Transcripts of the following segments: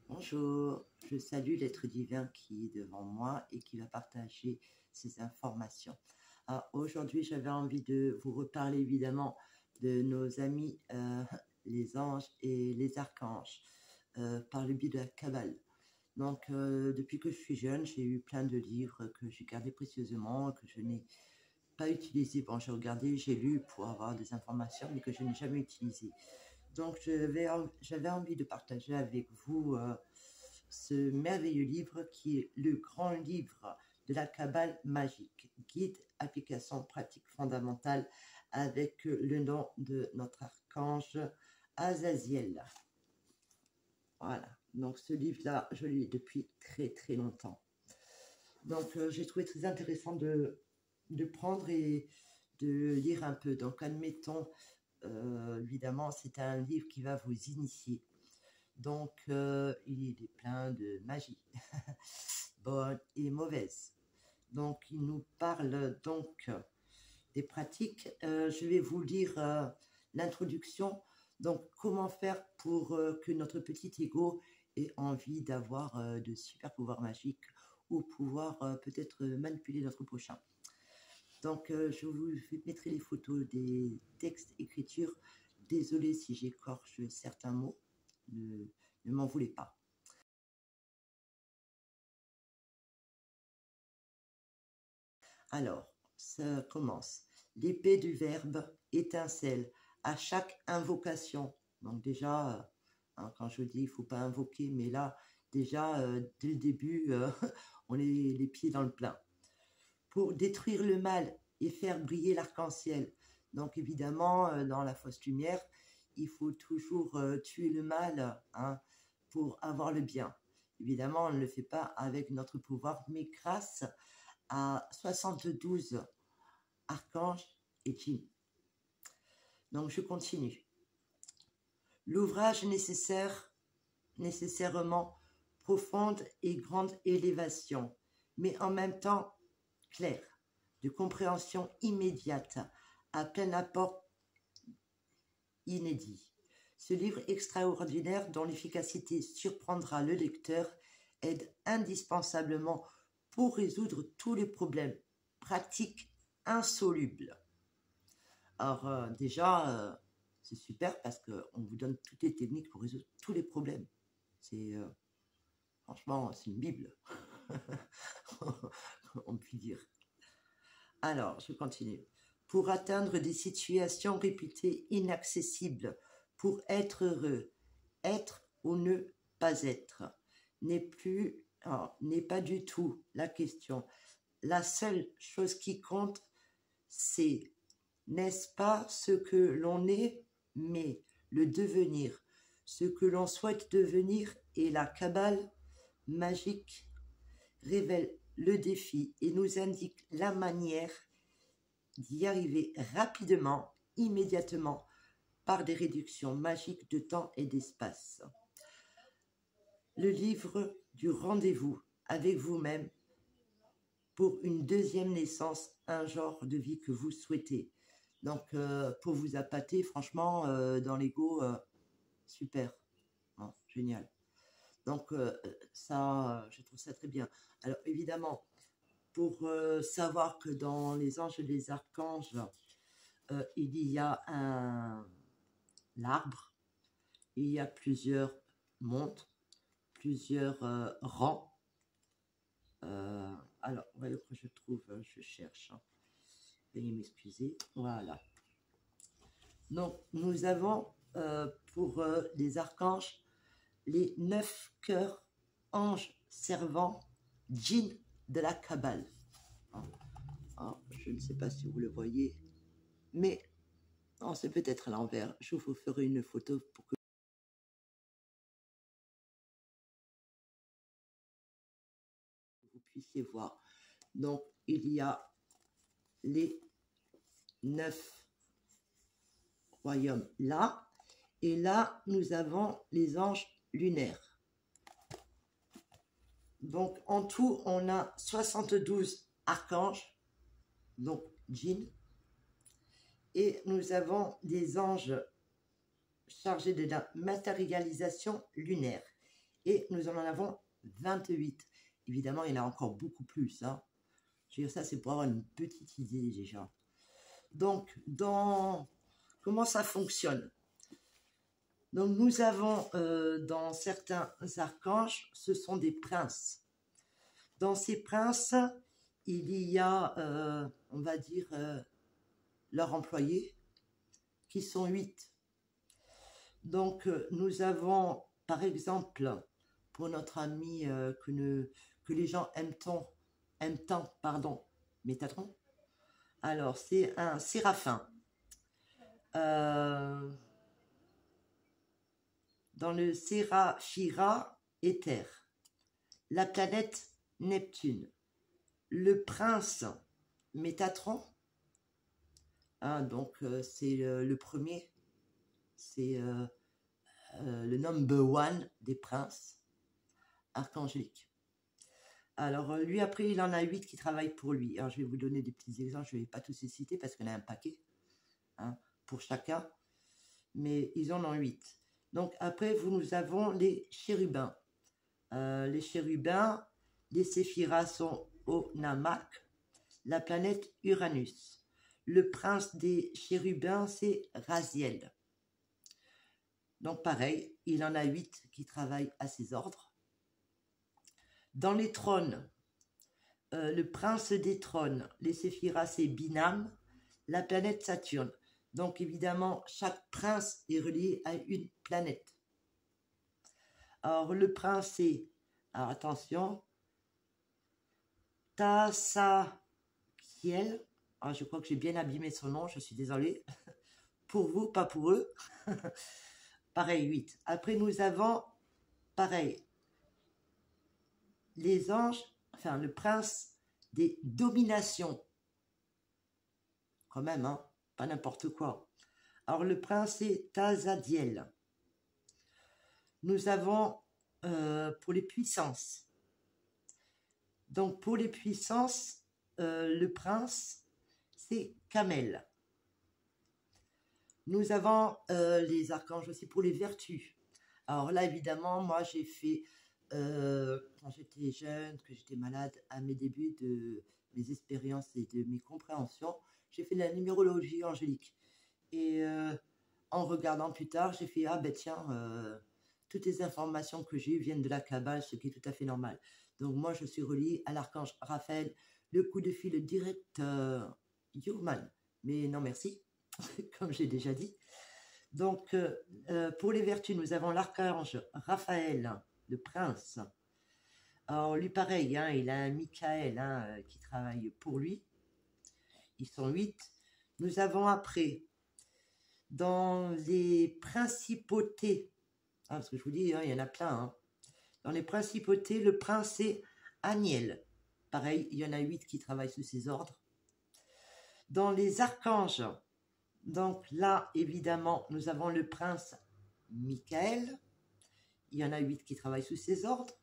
Bonjour, je salue l'être divin qui est devant moi et qui va partager ses informations. Alors, aujourd'hui, j'avais envie de vous reparler évidemment de nos amis les anges et les archanges par le biais de la Kabbale. Donc, depuis que je suis jeune, j'ai eu plein de livres que j'ai gardés précieusement, que je n'ai pas utilisés. Bon, j'ai regardé, j'ai lu pour avoir des informations, mais que je n'ai jamais utilisées. Donc, j'avais envie de partager avec vous ce merveilleux livre qui est le grand livre de la Kabbale magique, guide, application pratique fondamentale, avec le nom de notre archange Azaziel. Voilà, donc ce livre-là, je l'ai depuis très très longtemps. Donc, j'ai trouvé très intéressant de prendre et de lire un peu. Donc, admettons, évidemment, c'est un livre qui va vous initier. Donc, il est plein de magie, bonne et mauvaise. Donc, il nous parle donc des pratiques. Je vais vous lire l'introduction. Donc, comment faire pour que notre petit ego ait envie d'avoir de super pouvoirs magiques ou pouvoir peut-être manipuler notre prochain. Donc, je vous mettrai les photos des textes, écritures. Désolée si j'écorche certains mots, ne m'en voulez pas. Alors, ça commence. L'épée du Verbe étincelle à chaque invocation. Donc déjà, quand je dis il ne faut pas invoquer, mais là, déjà, dès le début, on est les pieds dans le plein. Pour détruire le mal et faire briller l'arc-en-ciel. Donc évidemment, dans la fausse lumière, il faut toujours tuer le mal pour avoir le bien. Évidemment, on ne le fait pas avec notre pouvoir, mais grâce à 72 archanges et djinns. Donc je continue. L'ouvrage nécessairement profonde et grande élévation, mais en même temps clair, de compréhension immédiate, à plein apport inédit. Ce livre extraordinaire, dont l'efficacité surprendra le lecteur, aide indispensablement pour résoudre tous les problèmes pratiques insolubles. Alors déjà, c'est super parce qu'on vous donne toutes les techniques pour résoudre tous les problèmes. C'est franchement, c'est une Bible, on peut dire. Alors, je continue. Pour atteindre des situations réputées inaccessibles, pour être heureux, être ou ne pas être, n'est pas du tout la question. La seule chose qui compte, c'est, n'est-ce pas ce que l'on est, mais le devenir, ce que l'on souhaite devenir, et la Kabbale magique révèle le défi et nous indique la manière d'y arriver rapidement, immédiatement, par des réductions magiques de temps et d'espace. Le livre du rendez-vous avec vous-même pour une deuxième naissance, un genre de vie que vous souhaitez. Donc, pour vous appâter, franchement, dans l'ego, super, bon, génial. Donc, ça, je trouve ça très bien. Alors, évidemment, pour savoir que dans les anges et les archanges, il y a l'arbre, il y a plusieurs mondes, plusieurs rangs. Alors, voyez que je trouve, je cherche. Veuillez m'excuser. Voilà. Donc, nous avons pour les archanges les 9 cœurs anges servants djinns de la Kabbale. Alors, je ne sais pas si vous le voyez, mais c'est peut-être à l'envers. Je vous ferai une photo pour que vous puissiez voir. Donc, il y a les 9 royaumes là, et là, nous avons les anges lunaires. Donc, en tout, on a 72 archanges, donc djinns, et nous avons des anges chargés de la matérialisation lunaire et nous en avons 28. Évidemment, il y en a encore beaucoup plus. Hein. Je veux dire, ça, c'est pour avoir une petite idée déjà. Donc, comment ça fonctionne? Donc, nous avons dans certains archanges, ce sont des princes. Dans ces princes, il y a, on va dire, leurs employés, qui sont 8. Donc, nous avons, par exemple, pour notre ami que les gens aiment tant, Métatron. Alors, c'est un séraphin. Dans le Séraphira éther, la planète Neptune, le prince Métatron, hein, donc c'est le premier, c'est le number one des princes archangéliques. Alors lui, après, il en a 8 qui travaillent pour lui. Alors je vais vous donner des petits exemples, je ne vais pas tous les citer parce qu'on a un paquet, hein, pour chacun, mais ils en ont 8. Donc après, nous avons les chérubins. Les chérubins, les séphiras sont au Namak, la planète Uranus. Le prince des chérubins, c'est Raziel. Donc pareil, il en a 8 qui travaillent à ses ordres. Dans les trônes, le prince des trônes, les séphiras, c'est Binam, la planète Saturne. Donc évidemment, chaque prince est relié à une planète. Alors le prince c'est, alors attention, Tassakiel. Alors, je crois que j'ai bien abîmé son nom, je suis désolée. Pour vous, pas pour eux. Pareil, 8. Après, nous avons, pareil, les anges, enfin le prince des dominations. Quand même, hein, pas n'importe quoi. Alors, le prince est Tazadiel. Nous avons pour les puissances. Donc, pour les puissances, le prince, c'est Kamel. Nous avons les archanges aussi pour les vertus. Alors là, évidemment, moi, j'ai fait, quand j'étais jeune, que j'étais malade, à mes débuts de mes expériences et de mes compréhensions, j'ai fait de la numérologie angélique. Et en regardant plus tard, j'ai fait, ah ben tiens, toutes les informations que j'ai eues viennent de la Kabbale, ce qui est tout à fait normal. Donc moi, je suis reliée à l'archange Raphaël, le coup de fil direct Yurman. Mais non, merci, comme j'ai déjà dit. Donc, pour les vertus, nous avons l'archange Raphaël, le prince. Alors, lui, pareil, hein, il a un Michael qui travaille pour lui. Ils sont 8. Nous avons après, dans les principautés, parce que je vous dis, hein, il y en a plein. Hein. Dans les principautés, le prince c'est Aniel. Pareil, il y en a 8 qui travaillent sous ses ordres. Dans les archanges, donc là, évidemment, nous avons le prince Michael. Il y en a 8 qui travaillent sous ses ordres.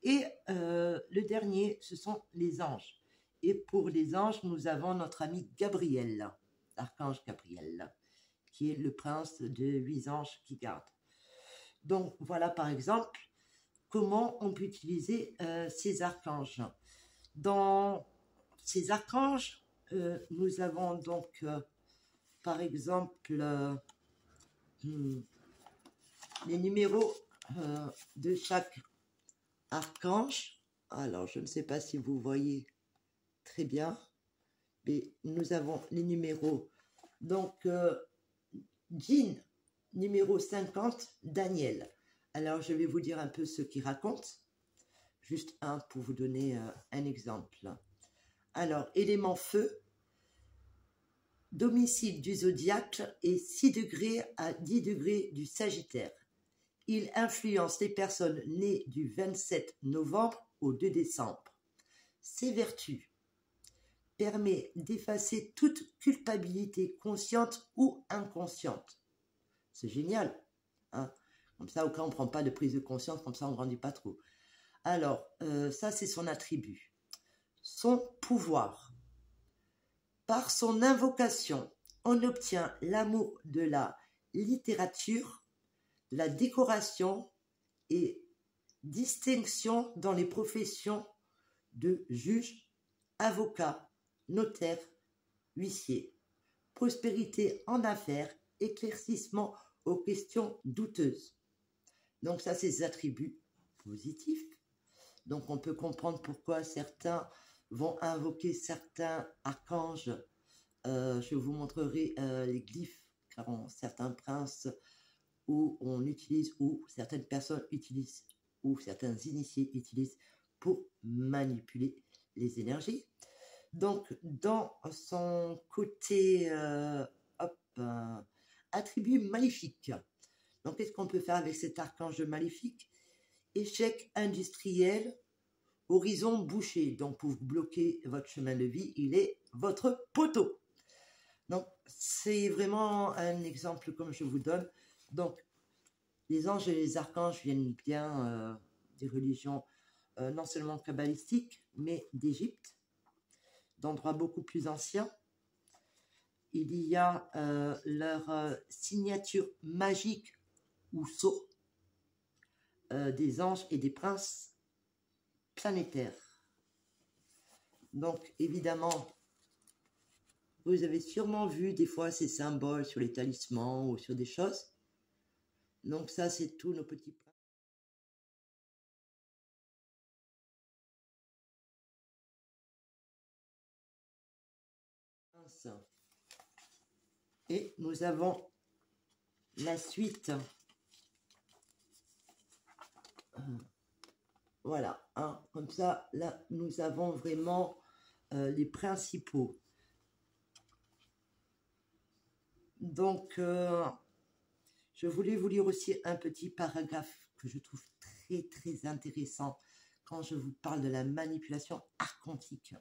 Et le dernier, ce sont les anges. Et pour les anges, nous avons notre ami Gabriel, l'archange Gabriel, qui est le prince de 8 anges qui garde. Donc voilà par exemple comment on peut utiliser ces archanges. Dans ces archanges, nous avons donc par exemple les numéros de chaque archange. Alors je ne sais pas si vous voyez très bien, mais nous avons les numéros. Donc Djinn, numéro 50, Daniel. Alors, je vais vous dire un peu ce qu'il raconte. Juste un pour vous donner un exemple. Alors, élément feu, domicile du zodiaque est 6 degrés à 10 degrés du Sagittaire. Il influence les personnes nées du 27 novembre au 2 décembre. Ses vertus permet d'effacer toute culpabilité consciente ou inconsciente. C'est génial, hein? Comme ça, au cas où on ne prend pas de prise de conscience, comme ça, on ne grandit pas trop. Alors, ça, c'est son attribut. Son pouvoir. Par son invocation, on obtient l'amour de la littérature, de la décoration et distinction dans les professions de juge, avocat, notaire, huissier, prospérité en affaires, éclaircissement aux questions douteuses. Donc ça, c'est des attributs positifs. Donc on peut comprendre pourquoi certains vont invoquer certains archanges. Je vous montrerai les glyphes, car certains princes où on utilise, ou certaines personnes utilisent, ou certains initiés utilisent pour manipuler les énergies. Donc, dans son côté attribut maléfique, donc qu'est-ce qu'on peut faire avec cet archange maléfique? Échec industriel, horizon bouché. Donc, pour bloquer votre chemin de vie, il est votre poteau. Donc, c'est vraiment un exemple comme je vous donne. Donc, les anges et les archanges viennent bien des religions non seulement kabbalistiques, mais d'Égypte, d'endroits beaucoup plus anciens. Il y a leur signature magique ou sceau des anges et des princes planétaires. Donc, évidemment, vous avez sûrement vu des fois ces symboles sur les talismans ou sur des choses. Donc ça, c'est tous nos petits princes. Et nous avons la suite. Voilà, hein, comme ça, là, nous avons vraiment les principaux. Donc, je voulais vous lire aussi un petit paragraphe que je trouve très, très intéressant quand je vous parle de la manipulation archontique.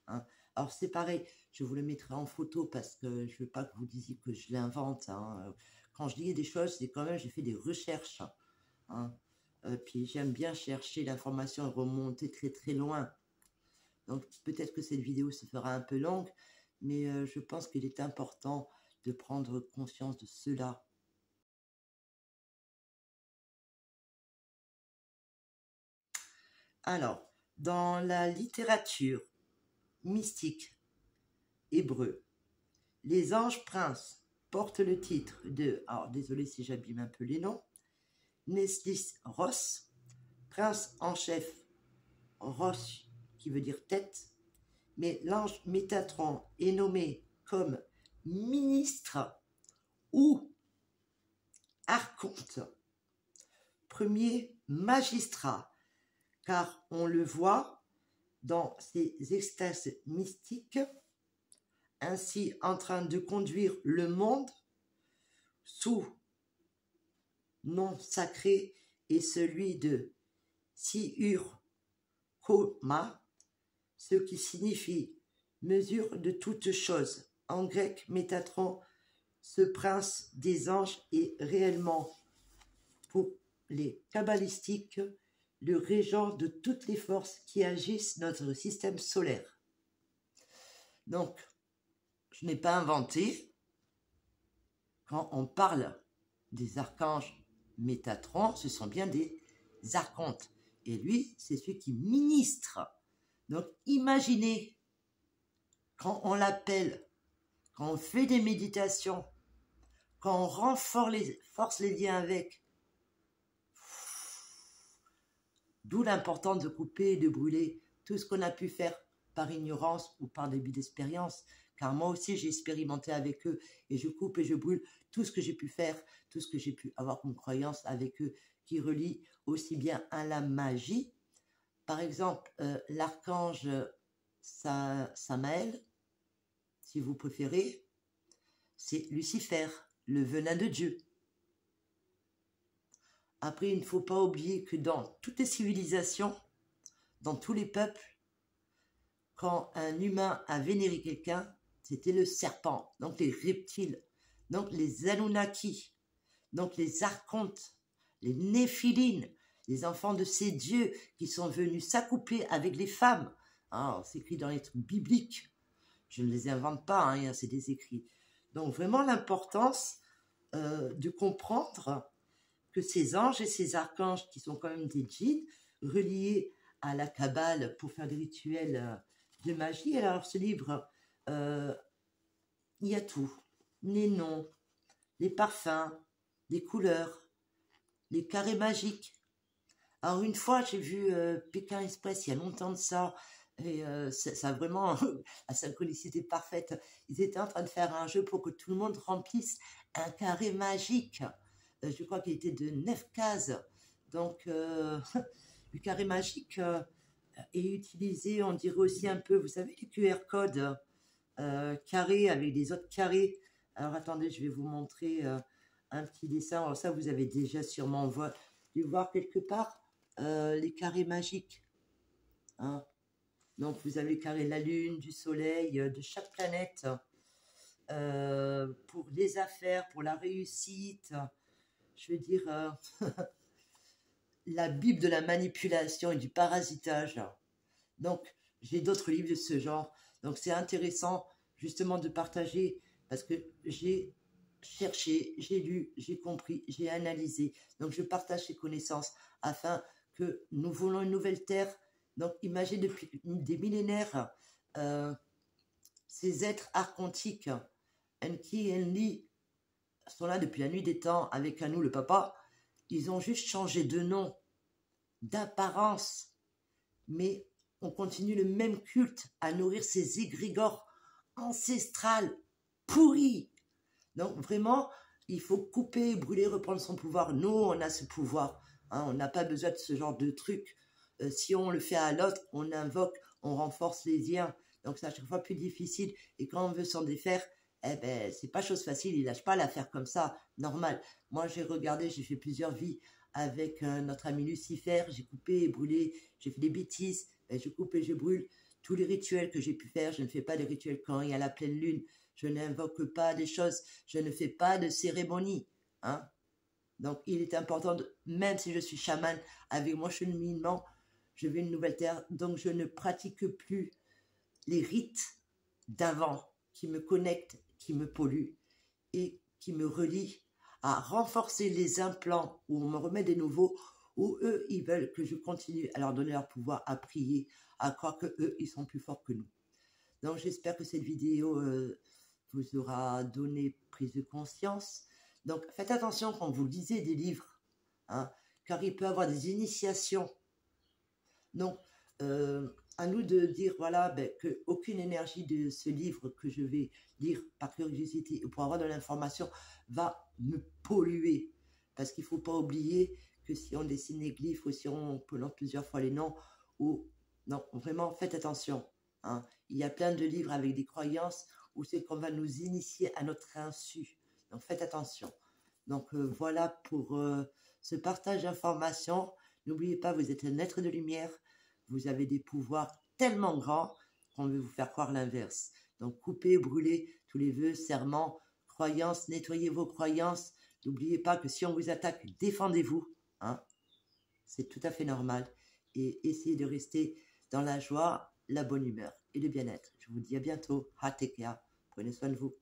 Hein. Alors, c'est pareil, je vous le mettrai en photo parce que je ne veux pas que vous disiez que je l'invente. Hein. Quand je lis des choses, c'est quand même, j'ai fait des recherches. Hein. Puis, j'aime bien chercher l'information et remonter très, très loin. Donc, peut-être que cette vidéo se fera un peu longue, mais je pense qu'il est important de prendre conscience de cela. Alors, dans la littérature mystique hébreu, les anges princes portent le titre de, alors désolé si j'abîme un peu les noms, Neslis Ross, prince en chef, Rosh qui veut dire tête, mais l'ange Métatron est nommé comme ministre ou archonte, premier magistrat, car on le voit dans ses extases mystiques, ainsi en train de conduire le monde sous nom sacré et celui de Siur Koma, ce qui signifie mesure de toutes choses. En grec, Métatron, ce prince des anges est réellement, pour les kabbalistiques, le régent de toutes les forces qui agissent notre système solaire. Donc, je n'ai pas inventé. Quand on parle des archanges Métatron, ce sont bien des archontes. Et lui, c'est celui qui ministre. Donc, imaginez, quand on l'appelle, quand on fait des méditations, quand on renforce les liens avec, d'où l'importance de couper et de brûler tout ce qu'on a pu faire par ignorance ou par début d'expérience. Car moi aussi, j'ai expérimenté avec eux et je coupe et je brûle tout ce que j'ai pu faire, tout ce que j'ai pu avoir comme croyance avec eux, qui relie aussi bien à la magie. Par exemple, l'archange Samaël, si vous préférez, c'est Lucifer, le venin de Dieu. Après, il ne faut pas oublier que dans toutes les civilisations, dans tous les peuples, quand un humain a vénéré quelqu'un, c'était le serpent, donc les reptiles, donc les Anunnaki, donc les archontes, les néphilines, les enfants de ces dieux qui sont venus s'accoupler avec les femmes. Ah, c'est écrit dans les trucs bibliques. Je ne les invente pas, hein, c'est des écrits. Donc vraiment l'importance de comprendre que ces anges et ces archanges, qui sont quand même des djinns, reliés à la Kabbale pour faire des rituels de magie. Alors, ce livre, il y a tout. Les noms, les parfums, les couleurs, les carrés magiques. Alors, une fois, j'ai vu Pékin Express, il y a longtemps de ça, et ça a vraiment la synchronicité parfaite. Ils étaient en train de faire un jeu pour que tout le monde remplisse un carré magique. Je crois qu'il était de 9 cases. Donc, le carré magique est utilisé, on dirait aussi un peu, vous savez, les QR codes carrés avec des autres carrés. Alors, attendez, je vais vous montrer un petit dessin. Alors, ça, vous avez déjà sûrement dû voir quelque part les carrés magiques. Hein. Donc, vous avez le carré de la Lune, du Soleil, de chaque planète. Pour les affaires, pour la réussite. Je veux dire, la Bible de la manipulation et du parasitage. Donc, j'ai d'autres livres de ce genre. Donc, c'est intéressant justement de partager parce que j'ai cherché, j'ai lu, j'ai compris, j'ai analysé. Donc, je partage ces connaissances afin que nous voulons une nouvelle terre. Donc, imaginez depuis des millénaires ces êtres archontiques, Enki, Enli, sont là depuis la nuit des temps avec Anu, le papa. Ils ont juste changé de nom, d'apparence, mais on continue le même culte à nourrir ces égrégores ancestrales pourris. Donc vraiment, il faut couper, brûler, reprendre son pouvoir. Nous, on a ce pouvoir. Hein, on n'a pas besoin de ce genre de truc. Si on le fait à l'autre, on invoque, on renforce les liens. Donc c'est à chaque fois plus difficile. Et quand on veut s'en défaire, eh ben, c'est pas chose facile. Il lâche pas l'affaire comme ça, normal. Moi, j'ai regardé, j'ai fait plusieurs vies avec notre ami Lucifer. J'ai coupé et brûlé. J'ai fait des bêtises. Je coupe et je brûle. Tous les rituels que j'ai pu faire, je ne fais pas de rituels quand il y a la pleine lune. Je n'invoque pas des choses. Je ne fais pas de cérémonie. Hein? Donc, il est important, même si je suis chaman, avec mon cheminement, je veux une nouvelle terre. Donc, je ne pratique plus les rites d'avant qui me connectent, qui me polluent et qui me relient à renforcer les implants où on me remet des nouveaux, où eux, ils veulent que je continue à leur donner leur pouvoir, à prier, à croire que eux, ils sont plus forts que nous. Donc, j'espère que cette vidéo vous aura donné prise de conscience. Donc, faites attention quand vous lisez des livres, hein, car il peut y avoir des initiations. Donc, à nous de dire, voilà, ben, qu'aucune énergie de ce livre que je vais lire par curiosité ou pour avoir de l'information va me polluer. Parce qu'il ne faut pas oublier que si on dessine les glyphes ou si on prononce plusieurs fois les noms, ou non, vraiment, faites attention. Hein. Il y a plein de livres avec des croyances où c'est qu'on va nous initier à notre insu. Donc, faites attention. Donc, voilà pour ce partage d'informations. N'oubliez pas, vous êtes un être de lumière. Vous avez des pouvoirs tellement grands qu'on veut vous faire croire l'inverse. Donc, coupez, brûlez tous les vœux, serments, croyances, nettoyez vos croyances. N'oubliez pas que si on vous attaque, défendez-vous. Hein. C'est tout à fait normal. Et essayez de rester dans la joie, la bonne humeur et le bien-être. Je vous dis à bientôt. Hatekea. Prenez soin de vous.